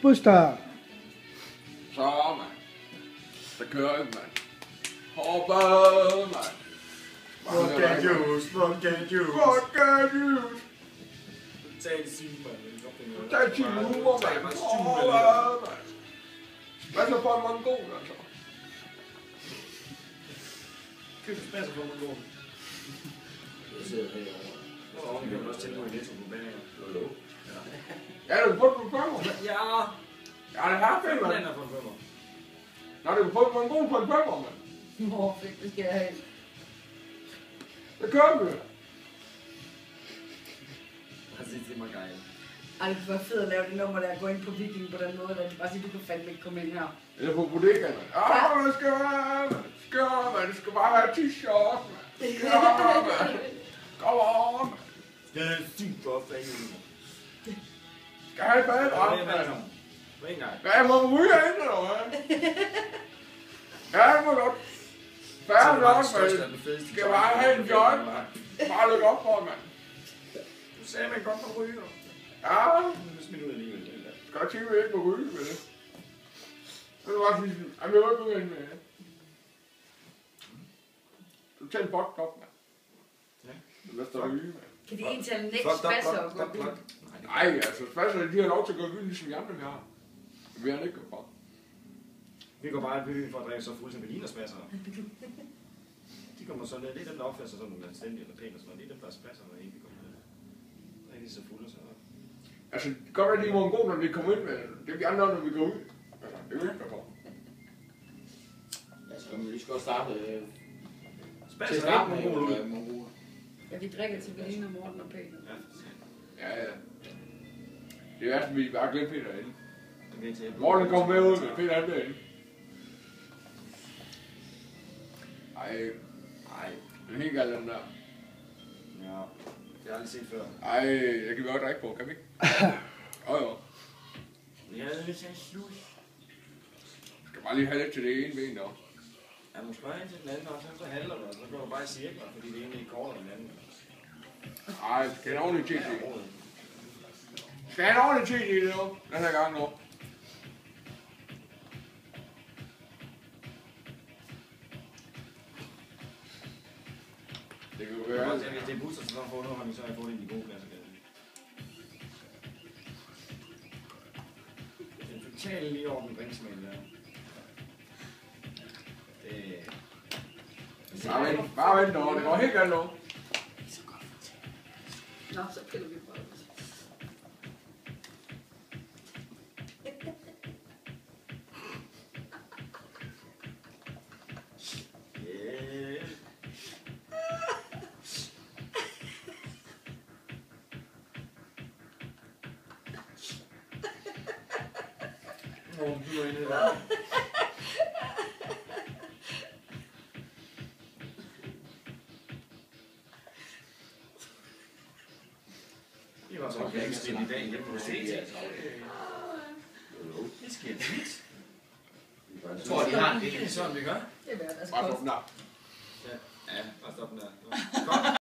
Superstar. Så, mand. Så kører vi, mand. Hoppede, mand. Fucking juice. Tag en syg, mand. Tag 10 uger, Tag mand. bare 20 Hoppede, mand. Hvad så for en mongol, altså? Køb spasser for mig, går. Jeg sidder herovre. Så kan man også tænde mig i netto på bager. Ja, du kan få den på femmer. Ja. Ja, det har fedt, mand. Den er for en femmer. Nå, du kan få en mongol på en femmer, mand. Hvor fedt, det skal jeg have. Det kører vi. Han siger til mig gejl. Ej, det var fedt at lave det nummer, der at gå ind på Viking på den måde, der bare sige, du kan fandme ikke komme ind her. Eller på bodegaen, mand. Det skal være, mand. Det skal bare have t-shirt, mand. Mand. Kom on, mand. Det er sygt godt fanden. Skal have et badedragt, mand. På en gang. Ja, jeg må ryge herinde, eller hvad? Ja, det må godt. Færdig nok, mand. Skal jeg bare have en joint, mand. Bare lukke op for, mand. Du sagde, man godt må ryge. Ja. Nu er smidt ud alligevel. Skal jeg tænke, at jeg ikke må ryge med det? Så er det bare sige, at jeg vil ikke gå ind med det. Du tager en bogt op, mand. Ja. Lad os da ryge, mand. Kan de egentlig tage nægt spasser og gå i byen? Nej, altså spasser, de har lov til at gå i byen, ligesom vi andre vi har. Det vil han ikke gå fra. Vi går bare i byen for at drikke så fuld som vi ligner spasser. De kommer så ned. Det er dem, der opfører sig sådan anstændigt eller pænt og sådan noget. Det er dem, der er spasser, når de kommer ned. Så er de så fulde og sådan noget. Altså, det kan godt være, at de er mongoler, når vi kommer ind, men det er vi andre, når vi går ud. Altså, det vil ikke gå fra. Ja, så kan vi lige så godt starte Spasser til er starte ikke med mongoler. mongoler. Ja, vi drikker til Berlin og Morten og Peter. Ja. Ja. Det er vi bare glemt Peter inde. Okay, Morten kom med ud, men Peter er derinde. Ej, det er helt galt den der. Ja, det har jeg aldrig set før. Ej, jeg kan vi også drikke på, kan vi ikke? Jo. Jeg havde lidt til en slus. Skal bare lige have lidt til det ene ben, dog. Ja, du spørger ind til den anden, og så handler du, og så går du bare i cirkler, fordi det ene ikke kortere end den anden. Ej, skal have en ordentlig tid i. Ja, råd. Skal have en ordentlig tid i det nu, den her gang nu. Det kan jo være. Hvis det er busser, så får underholdning, så har jeg fået ind i de gode pladser. Det er totalt lige over den drinksmæl der. Bare vent over, det går helt galt nu. Nå, så piller vi på det. Det var så okay, ikke i dag hjemme på CT. Det sker tit. Jeg tror, de har en Det er sådan, vi gør. Det er værd, Bare stop den der. Ja, bare stop den der. Godt.